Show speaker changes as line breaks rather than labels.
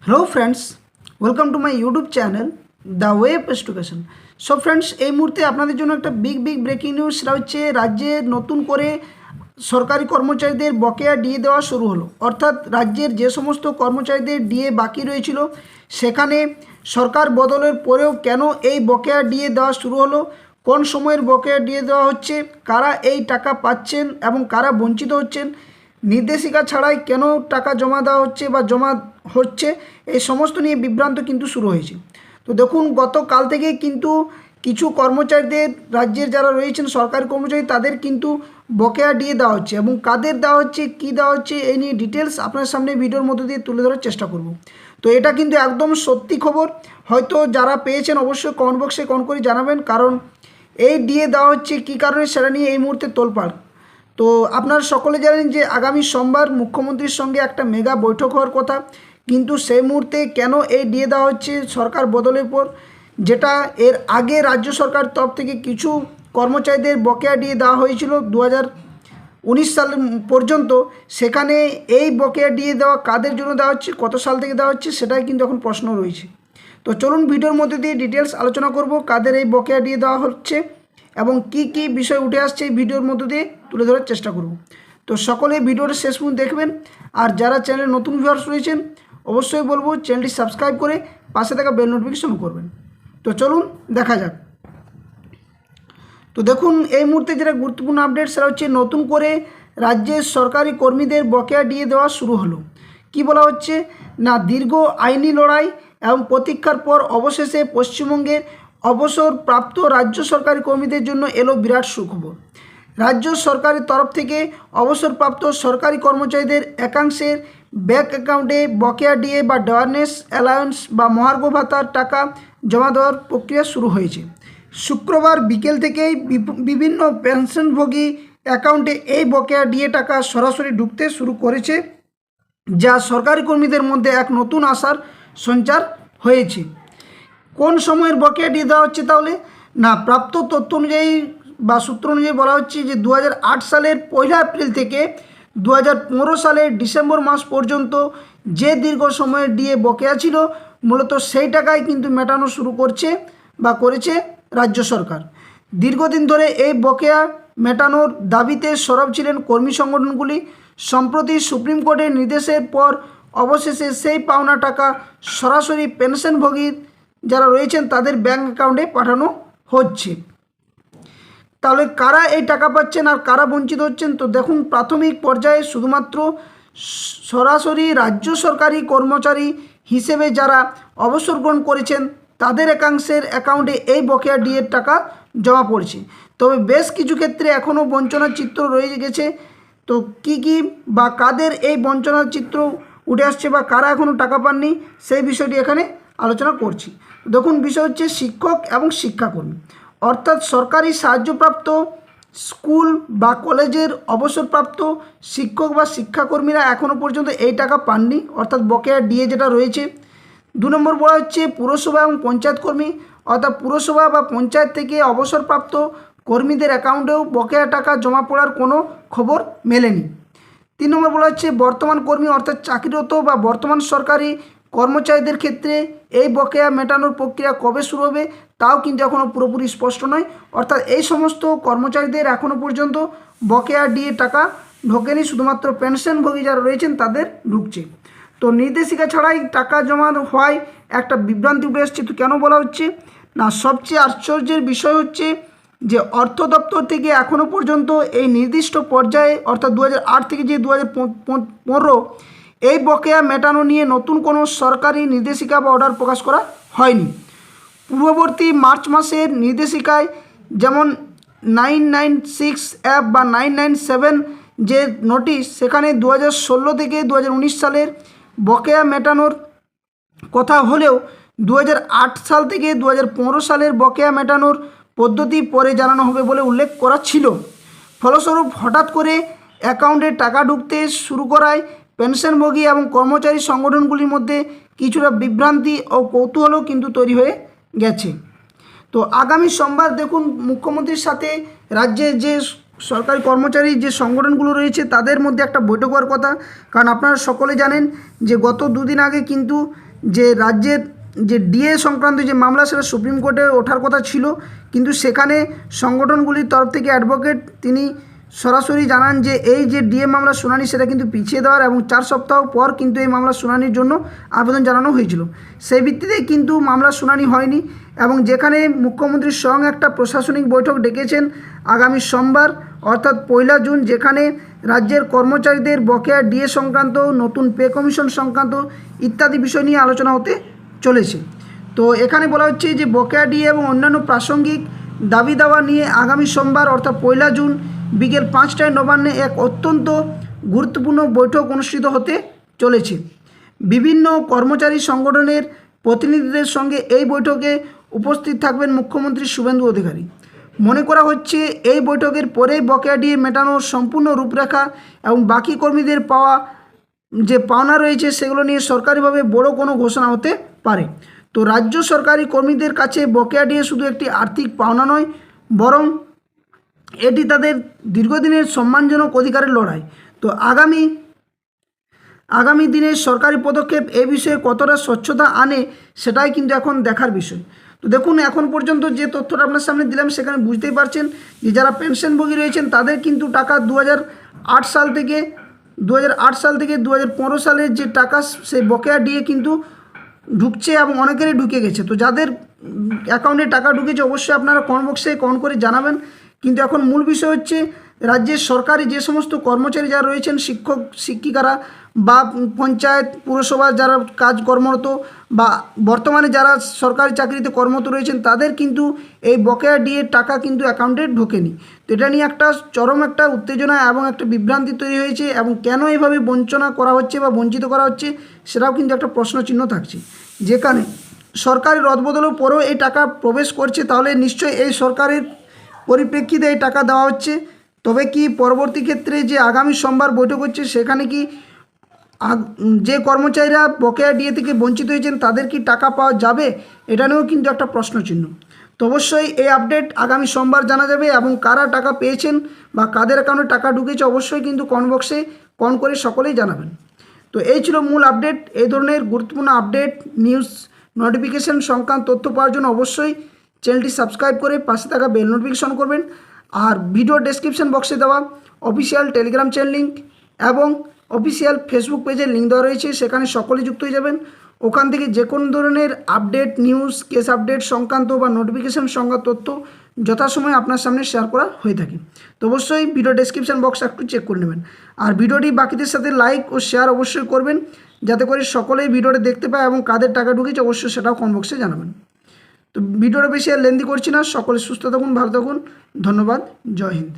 Hello friends, welcome to my YouTube channel the way of education. So friends, এই মুহূর্তে আপনাদের জন্য একটা বিগ ব্রেকিং নিউজ। সেটা হচ্ছে রাজ্যে নতুন করে সরকারি কর্মচারীদের বকেয়া ডিএ দেওয়া শুরু হলো। অর্থাৎ রাজ্যের যে সমস্ত কর্মচারীদের ডিএ বাকি রয়েছিল, সেখানে সরকার বদলের পরেও কেন এই বকেয়া ডিএ দেওয়া শুরু হলো, কোন সময়ের বকেয়া ডিএ দেওয়া হচ্ছে, কারা এই টাকা পাচ্ছেন এবং কারা বঞ্চিত হচ্ছেন, নির্দেশিকা ছাড়াই কেন টাকা জমা দেওয়া হচ্ছে বা জমা হচ্ছে, এই সমস্ত নিয়ে বিভ্রান্ত কিন্তু শুরু হয়েছে। তো দেখুন, গতকাল থেকে কিন্তু কিছু কর্মচারীদের, রাজ্যের যারা রয়েছেন সরকারি কর্মচারী, তাদের কিন্তু বকেয়া ডিএ দেওয়া হচ্ছে এবং কাদের দেওয়া হচ্ছে, কী দেওয়া হচ্ছে, এই নিয়ে ডিটেলস আপনার সামনে ভিডিওর মধ্যে দিয়ে তুলে ধরার চেষ্টা করব। তো এটা কিন্তু একদম সত্যি খবর। হয়তো যারা পেয়েছেন অবশ্যই কমেন্ট বক্সে কমেন্ট করে জানাবেন, কারণ এই ডিএ দেওয়া হচ্ছে কী কারণে সেটা নিয়ে এই মুহূর্তে তোলপাড়। তো আপনারা সকলে জানেন যে আগামী সোমবার মুখ্যমন্ত্রীর সঙ্গে একটা মেগা বৈঠক হওয়ার কথা, কিন্তু সেই মুহূর্তে কেন এই ডিএ দেওয়া হচ্ছে সরকার বদলের পর, যেটা এর আগে রাজ্য সরকার তরফ থেকে কিছু কর্মচারীদের বকেয়া ডিএ দেওয়া হয়েছিল 2019 সাল পর্যন্ত। সেখানে এই বকেয়া ডিএ দেওয়া কাদের জন্য দেওয়া হচ্ছে, কত সাল থেকে দেওয়া হচ্ছে, সেটাই কিন্তু এখন প্রশ্ন রয়েছে। তো চলুন ভিডিওর মধ্যে দিয়ে ডিটেলস আলোচনা করব কাদের এই বকেয়া ডিএ দেওয়া হচ্ছে এবং কি বিষয় উঠে আসছে এই ভিডিওর মধ্যে দিয়ে তুলে ধরার চেষ্টা করব। তো সকলে ভিডিওটা শেষ পর্যন্ত দেখবেন। আর যারা চ্যানেলে নতুন ভিউয়ার্স রয়েছেন, অবশ্যই বলবো চ্যানেলটি সাবস্ক্রাইব করে পাশে থাকা বেল নোটিফিকেশন করবেন। তো চলুন দেখা যাক। তো দেখুন, এই মুহূর্তে যেটা গুরুত্বপূর্ণ আপডেট, সেটা হচ্ছে নতুন করে রাজ্যের সরকারি কর্মীদের বকেয়া ডিএ দেওয়া শুরু হলো। কি বলা হচ্ছে না, দীর্ঘ আইনি লড়াই এবং প্রতীক্ষার পর অবশেষে পশ্চিমবঙ্গের অবসরপ্রাপ্ত রাজ্য সরকারি কর্মীদের জন্য এলো বিরাট সুখবর। রাজ্য সরকারের তরফ থেকে অবসরপ্রাপ্ত সরকারি কর্মচারীদের একাংশের ব্যাংক অ্যাকাউন্টে বকেয়া ডিএ বা ডেয়ারনেস অ্যালাউন্স বা মহার্ঘ ভাতার টাকা জমা দেওয়ার প্রক্রিয়া শুরু হয়েছে। শুক্রবার বিকেল থেকেই বিভিন্ন পেনশনভোগী অ্যাকাউন্টে এই বকেয়া ডিএ টাকা সরাসরি ঢুকতে শুরু করেছে, যা সরকারি কর্মীদের মধ্যে এক নতুন আশার সঞ্চার হয়েছে। কোন সময়ের বকেয়া ডিএ দেওয়া হচ্ছে তাহলে? না, প্রাপ্ত তথ্য অনুযায়ী বা সূত্র অনুযায়ী বলা হচ্ছে যে 2008 সালের 1 এপ্রিল থেকে 2015 সালের ডিসেম্বর মাস পর্যন্ত যে দীর্ঘ সময়ের ডিএ বকেয়া ছিল, মূলত সেই টাকাই কিন্তু মেটানো শুরু করছে বা করেছে রাজ্য সরকার। দীর্ঘদিন ধরে এই বকেয়া মেটানোর দাবিতে সরব ছিলেন কর্মী সংগঠনগুলি। সম্প্রতি সুপ্রিম কোর্টের নির্দেশের পর অবশেষে সেই পাওনা টাকা সরাসরি পেনশনভোগী যারা রয়েছেন তাদের ব্যাংক অ্যাকাউন্টে পাঠানো হচ্ছে। তাহলে কারা এই টাকা পাচ্ছেন আর কারা বঞ্চিত হচ্ছেন? তো দেখুন, প্রাথমিক পর্যায়ে শুধুমাত্র সরাসরি রাজ্য সরকারি কর্মচারী হিসেবে যারা অবসর গ্রহণ করেছেন তাদের একাংশের অ্যাকাউন্টে এই বকেয়া ডিএর টাকা জমা পড়ছে। তবে বেশ কিছু ক্ষেত্রে এখনও বঞ্চনার চিত্র রয়ে গেছে। তো কি বা কাদের এই বঞ্চনার চিত্র উঠে আসছে বা কারা এখনও টাকা পাননি, সেই বিষয়টি এখানে আলোচনা করছি। দেখুন, বিষয় হচ্ছে শিক্ষক এবং শিক্ষাকর্মী, অর্থাৎ সরকারি সাহায্যপ্রাপ্ত স্কুল বা কলেজের অবসরপ্রাপ্ত শিক্ষক বা শিক্ষাকর্মীরা এখনও পর্যন্ত এই টাকা পাননি, অর্থাৎ বকেয়া ডিএ যেটা রয়েছে। 2 নম্বর বলা হচ্ছে পুরসভা এবং পঞ্চায়েত কর্মী, অর্থাৎ পুরসভা বা পঞ্চায়েত থেকে অবসরপ্রাপ্ত কর্মীদের অ্যাকাউন্টেও বকেয়া টাকা জমা পড়ার কোনো খবর মেলেনি। 3 নম্বর বলা হচ্ছে বর্তমান কর্মী, অর্থাৎ চাকরিরত বা বর্তমান সরকারি কর্মচারীদের ক্ষেত্রে এই বকেয়া মেটানোর প্রক্রিয়া কবে শুরু হবে তাও কিন্তু এখনও পুরোপুরি স্পষ্ট নয়। অর্থাৎ এই সমস্ত কর্মচারীদের এখনও পর্যন্ত বকেয়া ডিএ টাকা ঢোকেনি, শুধুমাত্র পেনশনভোগী যারা রয়েছেন তাদের ঢুকছে। তো নির্দেশিকা ছাড়াই টাকা জমা হওয়ায় একটা বিভ্রান্তি উঠে আসছে। তো কেন বলা হচ্ছে না, সবচেয়ে আশ্চর্যের বিষয় হচ্ছে যে অর্থ দপ্তর থেকে এখনও পর্যন্ত এই নির্দিষ্ট পর্যায়ে, অর্থাৎ 2008 থেকে যে 2015 এই বকেয়া মেটানো নিয়ে নতুন কোনো সরকারি নির্দেশিকা বা অর্ডার প্রকাশ করা হয়নি। পূর্ববর্তী মার্চ মাসের নির্দেশিকায় যেমন 996 অ্যাপ বা 997 যে নোটিশ, সেখানে 2016 থেকে 2019 সালের বকেয়া মেটানোর কথা হলেও 2008 সাল থেকে 2015 সালের বকেয়া মেটানোর পদ্ধতি পরে জানানো হবে বলে উল্লেখ করা ছিল। ফলস্বরূপ হঠাৎ করে অ্যাকাউন্টে টাকা ঢুকতে শুরু করায় পেনশনভোগী এবং কর্মচারী সংগঠনগুলির মধ্যে কিছুটা বিভ্রান্তি ও কৌতূহলও কিন্তু তৈরি হয়ে গেছে। তো আগামী সোমবার দেখুন, মুখ্যমন্ত্রীর সাথে রাজ্যের যে সরকারি কর্মচারী যে সংগঠনগুলো রয়েছে তাদের মধ্যে একটা বৈঠক হওয়ার কথা। কারণ আপনারা সকলে জানেন যে গত 2 দিন আগে কিন্তু যে রাজ্যের যে ডিএ সংক্রান্ত যে মামলা সেটা সুপ্রিম কোর্টে ওঠার কথা ছিল, কিন্তু সেখানে সংগঠনগুলির তরফ থেকে অ্যাডভোকেট তিনি সরাসরি জানান যে এই যে ডিএ মামলার শুনানি সেটা কিন্তু পিছিয়ে দেওয়ার এবং 4 সপ্তাহ পর কিন্তু এই মামলার শুনানির জন্য আবেদন জানানো হয়েছিল। সেই ভিত্তিতেই কিন্তু মামলার শুনানি হয়নি এবং যেখানে মুখ্যমন্ত্রী স্বয়ং একটা প্রশাসনিক বৈঠক ডেকেছেন আগামী সোমবার অর্থাৎ 1 জুন, যেখানে রাজ্যের কর্মচারীদের বকেয়া ডিএ সংক্রান্ত, নতুন পে কমিশন সংক্রান্ত ইত্যাদি বিষয় নিয়ে আলোচনা হতে চলেছে। তো এখানে বলা হচ্ছে যে বকেয়া ডিএ এবং অন্যান্য প্রাসঙ্গিক দাবি দাওয়া নিয়ে আগামী সোমবার অর্থাৎ 1 জুন বিকেল 5টায় নবান্নে এক অত্যন্ত গুরুত্বপূর্ণ বৈঠক অনুষ্ঠিত হতে চলেছে। বিভিন্ন কর্মচারী সংগঠনের প্রতিনিধিদের সঙ্গে এই বৈঠকে উপস্থিত থাকবেন মুখ্যমন্ত্রী শুভেন্দু অধিকারী। মনে করা হচ্ছে এই বৈঠকের পরেই বকেয়া ডিএ মেটানোর সম্পূর্ণ রূপরেখা এবং বাকি কর্মীদের পাওয়া যে পাওনা রয়েছে সেগুলো নিয়ে সরকারিভাবে বড় কোনো ঘোষণা হতে পারে। তো রাজ্য সরকারি কর্মীদের কাছে বকেয়া ডিএ শুধু একটি আর্থিক পাওনা নয়, বরং এটি তাদের দীর্ঘদিনের সম্মানজনক অধিকারের লড়াই। তো আগামী দিনের সরকারি পদক্ষেপ এ বিষয়ে কতটা স্বচ্ছতা আনে সেটাই কিন্তু এখন দেখার বিষয়। তো দেখুন, এখন পর্যন্ত যে তথ্যটা আপনার সামনে দিলাম সেখানে বুঝতেই পারছেন যে যারা পেনশনভোগী রয়েছেন তাদের কিন্তু টাকা 2008 সাল থেকে 2015 সালের যে টাকা সেই বকেয়া ডিএ কিন্তু ঢুকছে এবং অনেকেরই ঢুকে গেছে। তো যাদের অ্যাকাউন্টে টাকা ঢুকেছে অবশ্যই আপনারা কমেন্ট বক্সে কমেন্ট করে জানাবেন। কিন্তু এখন মূল বিষয় হচ্ছে রাজ্যের সরকারি যে সমস্ত কর্মচারী যারা রয়েছেন, শিক্ষক শিক্ষিকারা বা পঞ্চায়েত পুরসভা যারা কাজ কর্মরত বা বর্তমানে যারা সরকারি চাকরিতে কর্মরত রয়েছেন, তাদের কিন্তু এই বকেয়া ডিএ টাকা কিন্তু অ্যাকাউন্টে ঢোকেনি। তো এটা নিয়ে একটা চরম একটা উত্তেজনা এবং একটা বিভ্রান্তি তৈরি হয়েছে এবং কেন এভাবে বঞ্চনা করা হচ্ছে বা বঞ্চিত করা হচ্ছে সেটাও কিন্তু একটা প্রশ্নচিহ্ন থাকছে। যেখানে সরকারি রদবদলের পরেও এই টাকা প্রবেশ করছে, তাহলে নিশ্চয়ই এই সরকারের পরিপ্রেক্ষিতে এই টাকা দেওয়া হচ্ছে। তবে কি পরবর্তী ক্ষেত্রে যে আগামী সোমবার বৈঠক হচ্ছে সেখানে কি যে কর্মচারীরা বকেয়া ডিএ থেকে বঞ্চিত হয়েছেন তাদের কি টাকা পাওয়া যাবে, এটা নিয়েও কিন্তু একটা প্রশ্নচিহ্ন। তো অবশ্যই এই আপডেট আগামী সোমবার জানা যাবে এবং কারা টাকা পেয়েছেন বা কাদের অ্যাকাউন্টে টাকা ঢুকেছে অবশ্যই কিন্তু কমেন্ট বক্সে কমেন্ট করে সকলেই জানাবেন। তো এই ছিল মূল আপডেট। এই ধরনের গুরুত্বপূর্ণ আপডেট, নিউজ, নোটিফিকেশন সংক্রান্ত তথ্য পাওয়ার জন্য অবশ্যই চ্যানেলটি সাবস্ক্রাইব করে পাশে থাকা বেল নোটিফিকেশন করবেন। আর ভিডিও ডেসক্রিপশন বক্সে দেওয়া অফিসিয়াল টেলিগ্রাম চ্যানেল লিঙ্ক এবং অফিসিয়াল ফেসবুক পেজের লিঙ্ক দেওয়া রয়েছে, সেখানে সকলেই যুক্ত হয়ে যাবেন। ওখান থেকে যে কোনো ধরনের আপডেট, নিউজ, কেস আপডেট সংক্রান্ত বা নোটিফিকেশন সংক্রান্ত তথ্য যথাসময়ে আপনার সামনে শেয়ার করা হয়ে থাকে। তো অবশ্যই ভিডিও ডেসক্রিপশন বক্স একটু চেক করে নেবেন। আর ভিডিওটি বাকিদের সাথে লাইক ও শেয়ার অবশ্যই করবেন, যাতে করে সকলেই ভিডিওটা দেখতে পায় এবং কাদের টাকা ঢুকেছে অবশ্যই সেটাও কমেন্ট বক্সে জানাবেন। তো ভিডিওটা বেশি আর লেন্দি করছি না, সকলে সুস্থ থাকুন, ভালো থাকুন, ধন্যবাদ, জয় হিন্দ।